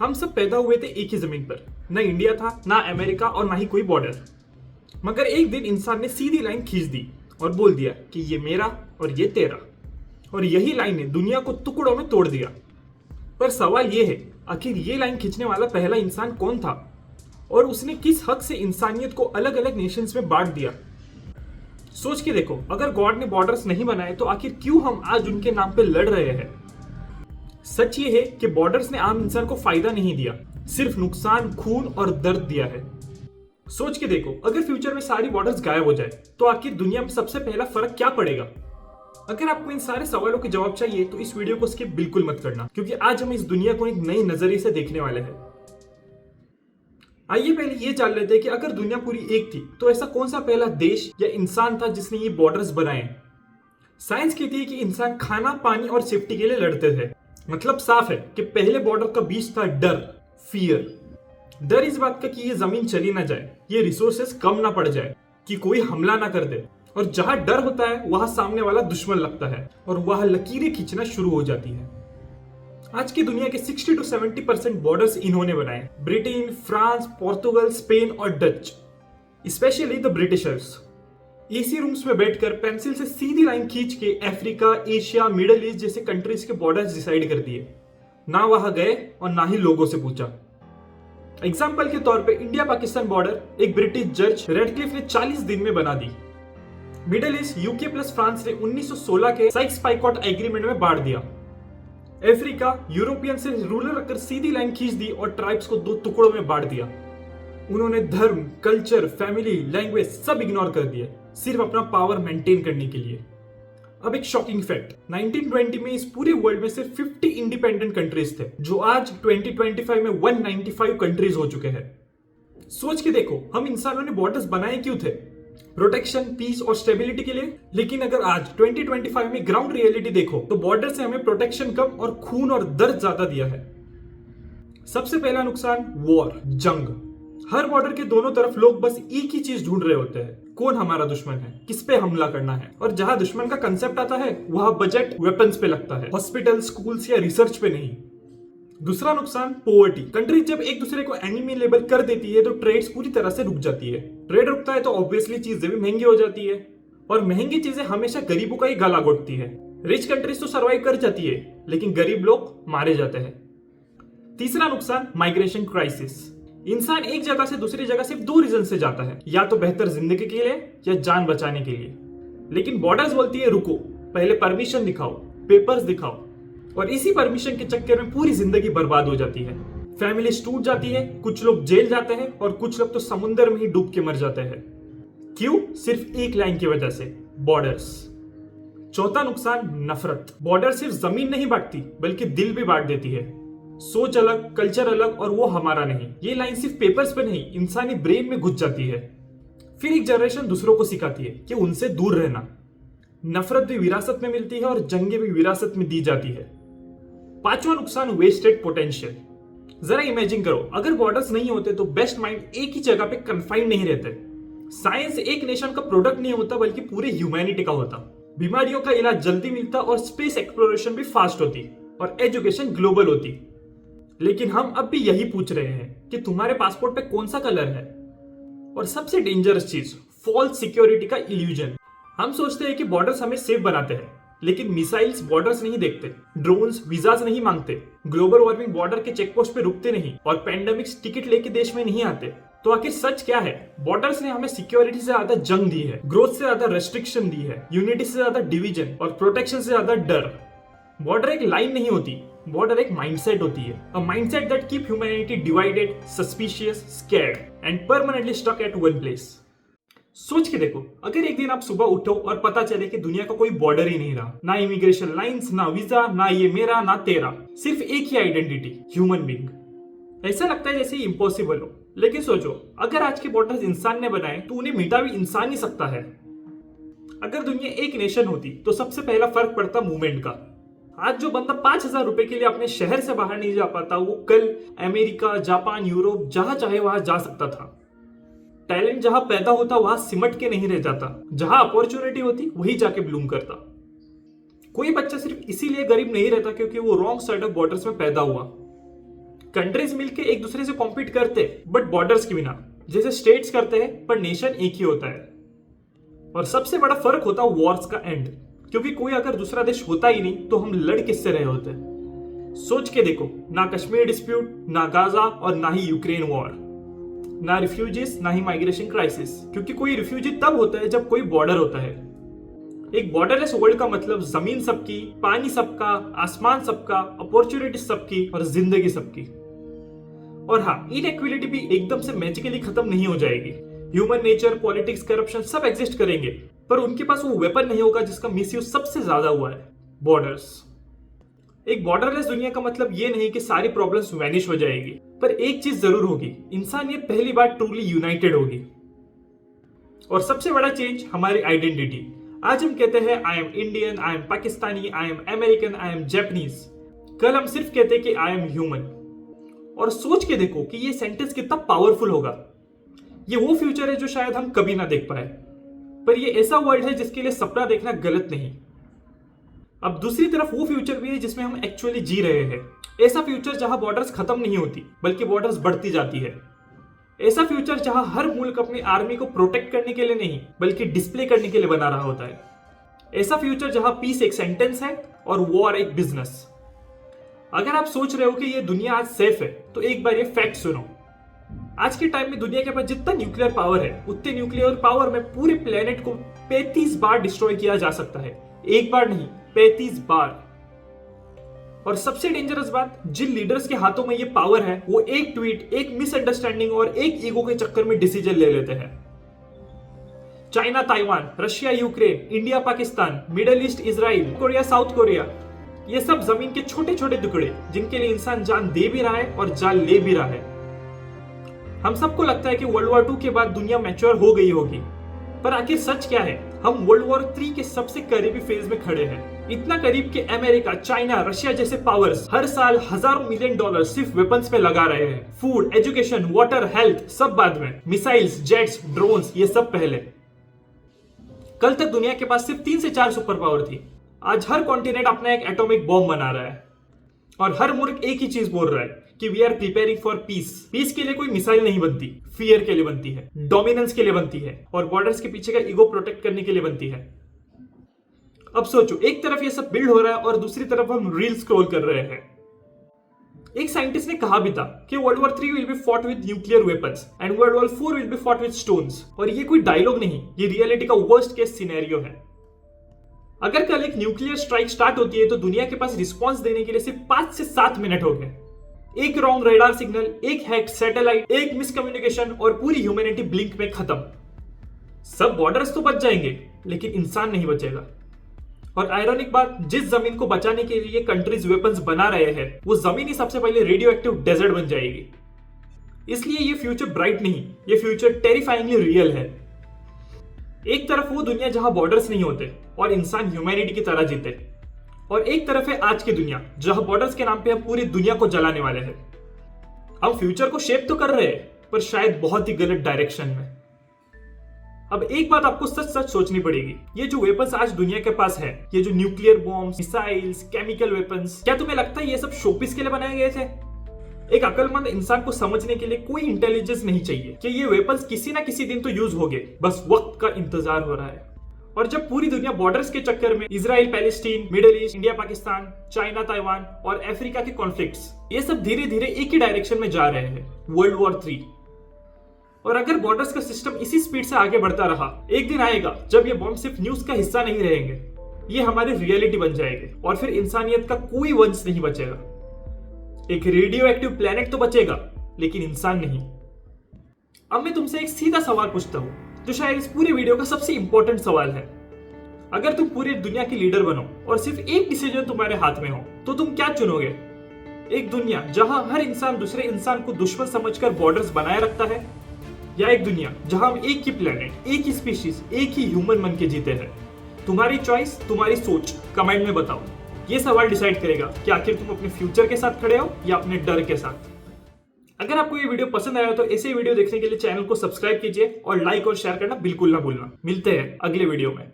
हम सब पैदा हुए थे एक ही जमीन पर। न इंडिया था, ना अमेरिका और ना ही कोई बॉर्डर। मगर एक दिन इंसान ने सीधी लाइन खींच दी और बोल दिया कि ये मेरा और ये तेरा। और यही लाइन ने दुनिया को टुकड़ों में तोड़ दिया। पर सवाल ये है, आखिर ये लाइन खींचने वाला पहला इंसान कौन था और उसने किस हक से इंसानियत को अलग अलग नेशंस में बांट दिया। सोच के देखो, अगर गॉड ने बॉर्डर्स नहीं बनाए तो आखिर क्यों हम आज उनके नाम पे लड़ रहे हैं। सच ये है कि बॉर्डर्स ने आम इंसान को फायदा नहीं दिया, सिर्फ नुकसान, खून और दर्द दिया है। सोच के देखो, अगर फ्यूचर में सारी बॉर्डर्स गायब हो जाए तो आखिर दुनिया में सबसे पहला फर्क क्या पड़ेगा। अगर आपको इन सारे सवालों के जवाब चाहिए तो इस वीडियो को स्किप बिल्कुल मत करना, क्योंकि आज हम इस दुनिया को एक नई नजरिए से देखने वाले हैं। आइए पहले ये जान लेते हैं कि अगर दुनिया पूरी एक थी तो ऐसा कौन सा पहला देश या इंसान था जिसने ये बॉर्डर्स बनाए। साइंस कहती है कि इंसान खाना, पानी और सेफ्टी के लिए लड़ते थे। मतलब साफ है कि पहले बॉर्डर का बीच था डर, फियर। डर इस बात का कि ये जमीन चली ना जाए, ये रिसोर्सेस कम ना पड़ जाए, कि कोई हमला ना कर दे। और जहां डर होता है वहां सामने वाला दुश्मन लगता है और वहां लकीरें खींचना शुरू हो जाती है। आज की दुनिया के 60 to 70% बॉर्डर्स इन्होंने बनाए। ब्रिटेन, फ्रांस, पोर्तुगल, स्पेन और Dutch, specially the Britishers. AC rooms में बैठकर पेंसिल से सीधी लाइन खींच के अफ्रीका, एशिया, मिडिल ईस्ट जैसे कंट्रीज के बॉर्डर्स डिसाइड कर दिए। ना वहां गए और ना ही लोगों से पूछा। एग्जाम्पल के तौर पे इंडिया पाकिस्तान बॉर्डर एक ब्रिटिश जज रेडक्लिफ ने 40 दिन में बना दी। Middle East UK plus France ने 1916 के साइक्स-पाइकॉट एग्रीमेंट में बांट दिया। अफ्रीका यूरोपियन से रूलर रखकर सीधी लाइन खींच दी और ट्राइब्स को 2 टुकड़ों में बांट दिया। उन्होंने धर्म, कल्चर, फैमिली, लैंग्वेज सब इग्नोर कर दिए, सिर्फ अपना पावर मेंटेन करने के लिए। अब एक शॉकिंग फैक्ट, 1920 में इस पूरे वर्ल्ड में सिर्फ 50 इंडिपेंडेंट कंट्रीज थे, जो आज 2025 में 195 कंट्रीज हो चुके हैं। सोच के देखो, हम इंसानों ने बॉर्डर्स बनाए क्यों थे? प्रोटेक्शन, पीस और स्टेबिलिटी के लिए। लेकिन अगर आज 2025 में ग्राउंड रियलिटी देखो तो बॉर्डर से हमें प्रोटेक्शन कम और खून और दर्द ज्यादा दिया है। सबसे पहला नुकसान, वॉर, जंग। हर बॉर्डर के दोनों तरफ लोग बस एक ही चीज ढूंढ रहे होते हैं, कौन हमारा दुश्मन है, किस पे हमला करना है। और जहां दुश्मन का कंसेप्ट आता है वहां बजट वेपन्स पे लगता है, हॉस्पिटल, स्कूल्स या रिसर्च पे नहीं। दूसरा नुकसान, पोवर्टी। कंट्री जब एक दूसरे को एनिमी लेबल कर देती है तो ट्रेड्स पूरी तरह से रुक जाती है। ट्रेड रुकता है तो ऑब्वियसली चीजें भी महंगी हो जाती है, और महंगी चीजें हमेशा गरीबों का ही गला घोटती है। रिच कंट्रीज तो सर्वाइव कर जाती है, लेकिन गरीब लोग मारे जाते हैं। तीसरा नुकसान, माइग्रेशन क्राइसिस। इंसान एक जगह से दूसरी जगह सिर्फ 2 रीजन से जाता है, या तो बेहतर जिंदगी के लिए या जान बचाने के लिए। लेकिन बॉर्डर्स बोलती है रुको, पहले परमिशन दिखाओ, पेपर्स दिखाओ। और इसी परमिशन के चक्कर में पूरी जिंदगी बर्बाद हो जाती है। फैमिलीज टूट जाती है, कुछ लोग जेल जाते हैं और कुछ लोग तो समुद्र में ही डूब के मर जाते हैं। क्यों? सिर्फ एक लाइन की वजह से, बॉर्डर्स। चौथा नुकसान, नफरत। बॉर्डर सिर्फ जमीन नहीं बांटती बल्कि दिल भी बांट देती है। सोच अलग, कल्चर अलग, और वो हमारा नहीं। ये लाइन सिर्फ पेपर्स पे नहीं, इंसानी ब्रेन में घुस जाती है। फिर एक जनरेशन दूसरों को सिखाती है कि उनसे दूर रहना। नफरत भी विरासत में मिलती है और जंगें भी विरासत में दी जाती है। पांचवा नुकसान, वेस्टेड पोटेंशियल। जरा इमेजिन करो, अगर बॉर्डर्स नहीं होते तो बेस्ट माइंड एक ही जगह पे कन्फाइंड नहीं रहते। साइंस एक नेशन का प्रोडक्ट नहीं होता बल्कि पूरे ह्यूमैनिटी का होता। बीमारियों का इलाज जल्दी मिलता और स्पेस एक्सप्लोरेशन भी फास्ट होती और एजुकेशन ग्लोबल होती। लेकिन हम अब भी यही पूछ रहे हैं कि तुम्हारे पासपोर्ट पे कौन सा कलर है। और सबसे डेंजरस चीज, फॉल्स सिक्योरिटी का इल्यूजन। हम सोचते हैं कि बॉर्डर्स हमें सेफ बनाते हैं, लेकिन मिसाइल्स बॉर्डर्स नहीं देखते, ड्रोन्स वीजाज नहीं मांगते, ग्लोबल वार्मिंग बॉर्डर के चेकपोस्ट पे रुकते नहीं, और पैंडेमिक्स टिकट लेके देश में नहीं आते। तो आखिर सच क्या है? बॉर्डर्स ने हमें सिक्योरिटी से ज्यादा जंग दी है, ग्रोथ से ज्यादा रेस्ट्रिक्शन दी है, यूनिटी से ज्यादा डिवीजन और प्रोटेक्शन से ज्यादा डर। बॉर्डर एक लाइन नहीं होती, बॉर्डर एक माइंडसेट होती है। A mindset that keep humanity divided, suspicious, scared and permanently stuck at one place. सोच के देखो, अगर एक दिन आप सुबह उठो और पता चले कि दुनिया का कोई बॉर्डर ही नहीं रहा, ना इमिग्रेशन लाइंस, ना वीजा, ना ये मेरा ना तेरा, सिर्फ एक ही आइडेंटिटी, ह्यूमन बीइंग। ऐसा लगता है जैसे इम्पॉसिबल हो, लेकिन सोचो, अगर आज के बॉर्डर्स इंसान ने बनाए तो उन्हें मिटा भी इंसान ही सकता है। अगर दुनिया एक नेशन होती तो सबसे पहला फर्क पड़ता मूवमेंट का। आज जो बंदा 5,000 रुपए के लिए अपने शहर से बाहर नहीं जा पाता, वो कल अमेरिका, जापान, यूरोप जहां चाहे वहां जा सकता था। टैलेंट जहां पैदा होता वहां सिमट के नहीं रह जाता, जहां अपॉर्चुनिटी होती वही जाके ब्लूम करता। कोई बच्चा सिर्फ इसीलिए गरीब नहीं रहता क्योंकि वो रॉन्ग साइड ऑफ बॉर्डर्स में पैदा हुआ। कंट्रीज मिलके एक दूसरे से कॉम्पीट करते बट बॉर्डर्स के बिना, जैसे स्टेट्स करते हैं पर नेशन एक ही होता है। और सबसे बड़ा फर्क होता है वॉर्स का एंड, क्योंकि कोई अगर दूसरा देश होता ही नहीं तो हम लड़ किससे रहे होते। सोच के देखो, ना कश्मीर डिस्प्यूट, ना गाजा और ना ही यूक्रेन वॉर, ना रिफ्यूजीज ना ही माइग्रेशन क्राइसिस, क्योंकि कोई रिफ्यूजी तब होता है जब कोई बॉर्डर होता है। एक बॉर्डरलेस वर्ल्ड का मतलब जमीन सबकी, पानी सबका, आसमान सबका, अपॉर्चुनिटी सबकी और जिंदगी सबकी। और हाँ, इनइक्वालिटी भी एकदम से मैजिकली खत्म नहीं हो जाएगी। ह्यूमन नेचर, पॉलिटिक्स, करप्शन सब एग्जिस्ट करेंगे, पर उनके पास वो वेपन नहीं होगा जिसका मिसयूज सबसे ज्यादा हुआ है, बॉर्डर्स। एक बॉर्डरलेस दुनिया का मतलब ये नहीं कि सारी प्रॉब्लम्स वैनिश हो जाएगी, पर एक चीज जरूर होगी, इंसानियत पहली बार ट्रूली यूनाइटेड होगी। और सबसे बड़ा चेंज हमारी आइडेंटिटी। आज हम कहते हैं I am Indian, I am Pakistani, I am American, I am Japanese. कल हम सिर्फ कहते हैं कि आई एम ह्यूमन। और सोच के देखो कि ये सेंटेंस कितना पावरफुल होगा। ये वो फ्यूचर है जो शायद हम कभी ना देख पाए, पर ये ऐसा वर्ल्ड है जिसके लिए सपना देखना गलत नहीं। अब दूसरी तरफ वो फ्यूचर भी है जिसमें हम एक्चुअली जी रहे हैं। ऐसा फ्यूचर जहां बॉर्डर्स खत्म नहीं होती बल्कि बॉर्डर्स बढ़ती जाती है। ऐसा फ्यूचर जहां हर मुल्क अपनी आर्मी को प्रोटेक्ट करने के लिए नहीं बल्कि डिस्प्ले करने के लिए बना रहा होता है। ऐसा फ्यूचर जहां पीस एक सेंटेंस है और वॉर एक बिजनेस। अगर आप सोच रहे हो कि ये दुनिया आज सेफ है तो एक बार ये फैक्ट सुनो। आज के टाइम में दुनिया के पास जितना न्यूक्लियर पावर है उतने न्यूक्लियर पावर में पूरे प्लेनेट को 35 बार डिस्ट्रॉय किया जा सकता है। एक बार नहीं, 35 बार। और सबसे डेंजरस बात, जिन लीडर्स के हाथों में ये पावर है वो एक ट्वीट, एक मिसअंडरस्टैंडिंग और एक ईगो के चक्कर में डिसीजन ले लेते हैं। China Taiwan, Russia Ukraine, India Pakistan, middle east Israel, Korea south Korea, ये सब जमीन के छोटे छोटे टुकड़े जिनके लिए इंसान जान दे भी रहा है और जान ले भी रहा है। हम सबको लगता है कि वर्ल्ड वॉर 2 के बाद दुनिया मैच्योर हो गई होगी, पर आखिर सच क्या है? हम वर्ल्ड वॉर 3 के सबसे करीबी फेज में खड़े हैं। इतना करीब कि अमेरिका, चाइना, रशिया जैसे पावर्स हर साल हजारों मिलियन डॉलर सिर्फ वेपन्स पे लगा रहे हैं। फूड, एजुकेशन, वाटर, हेल्थ सब बाद में, मिसाइल्स, जेट्स, ड्रोन्स ये सब पहले। कल तक दुनिया के पास सिर्फ 3 से 4 सुपर पावर थी। आज हर कॉन्टिनेंट अपना एक एटॉमिक बॉम्ब बना रहा है और हर मुल्क एक ही चीज बोल रहा है कि we are preparing for peace. Peace के लिए कोई मिसाइल नहीं बनती, फियर के लिए बनती है, डोमिनेंस के लिए बनती है और बॉर्डर्स के पीछे का ईगो प्रोटेक्ट करने के लिए बनती है। अब सोचो, एक तरफ ये सब बिल्ड हो रहा है और दूसरी तरफ हम रील स्क्रॉल कर रहे हैं। एक साइंटिस्ट ने कहा भी था कि world war 3 will be fought with nuclear weapons and world war 4 will be fought with stones. और ये कोई डायलॉग नहीं, ये रियलिटी का वर्स्ट केस सिनेरियो है। अगर कल एक न्यूक्लियर स्ट्राइक स्टार्ट होती है तो दुनिया के पास रिस्पॉन्स देने के लिए सिर्फ 5 से 7 मिनट हो गए। एक रॉन्ग रेडार सिग्नल, एक हैक सैटेलाइट, एक मिसकम्युनिकेशन और पूरी ह्यूमैनिटी ब्लिंक में खत्म। सब बॉर्डर्स तो बच जाएंगे लेकिन इंसान नहीं बचेगा। और आयरॉनिक बात, जिस जमीन को बचाने के लिए कंट्रीज वेपन्स बना रहे हैं वो जमीन ही सबसे पहले रेडियो एक्टिव डेजर्ट बन जाएगी। इसलिए ये फ्यूचर ब्राइट नहीं, ये फ्यूचर टेरिफाइंगली रियल है। एक तरफ वो दुनिया जहां बॉर्डर्स नहीं होते और इंसान ह्यूमैनिटी की तरह जीते, और एक तरफ है आज की दुनिया जहां बॉर्डर्स के नाम पे हम पूरी दुनिया को जलाने वाले हैं। हम फ्यूचर को शेप तो कर रहे हैं पर शायद बहुत ही गलत डायरेक्शन में। अब एक बात आपको सच सच सोचनी पड़ेगी, ये जो वेपन्स आज दुनिया के पास है, ये जो nuclear bombs, missiles, chemical weapons, क्या तुम्हें लगता है ये सब शोपीस के लिए बनाए गए थे? एक अक्लमंद इंसान को समझने के लिए कोई इंटेलिजेंस नहीं चाहिए कि ये वेपन्स किसी ना किसी दिन तो यूज होंगे, बस वक्त का इंतजार हो रहा है। और जब पूरी दुनिया बॉर्डर्स के चक्कर में Israel Palestine, middle east, India Pakistan, China Taiwan और अफ्रीका के कॉन्फ्लिक्ट्स, ये सब धीरे धीरे एक ही डायरेक्शन में जा रहे हैं, वर्ल्ड वॉर 3। और अगर बॉर्डर्स का सिस्टम इसी स्पीड से आगे बढ़ता रहा, एक दिन आएगा जब ये बॉम्ब सिर्फ न्यूज का हिस्सा नहीं रहेंगे, ये हमारी रियलिटी बन जाएंगे और फिर इंसानियत का कोई वंश नहीं बचेगा। एक रेडियो एक्टिव प्लेनेट तो बचेगा लेकिन इंसान नहीं। अब मैं तुमसे एक सीधा सवाल पूछता हूं जो शायद इस पूरे वीडियो का सबसे इंपॉर्टेंट सवाल है। अगर तुम पूरी दुनिया की लीडर बनो और सिर्फ एक डिसीजन तुम्हारे हाथ में हो तो तुम क्या चुनोगे? एक दुनिया जहां हर इंसान दूसरे इंसान को दुश्मन समझकर बॉर्डर्स बनाए रखता है, या एक दुनिया जहां हम एक ही प्लेनेट, एक ही स्पीशीज, एक ही ह्यूमन बन के जीते हैं? तुम्हारी चॉइस, तुम्हारी सोच कमेंट में बताओ। ये सवाल डिसाइड करेगा कि आखिर तुम अपने फ्यूचर के साथ खड़े हो या अपने डर के साथ। अगर आपको ये वीडियो पसंद आया तो ऐसे वीडियो देखने के लिए चैनल को सब्सक्राइब कीजिए और लाइक और शेयर करना बिल्कुल ना भूलना। मिलते हैं अगले वीडियो में।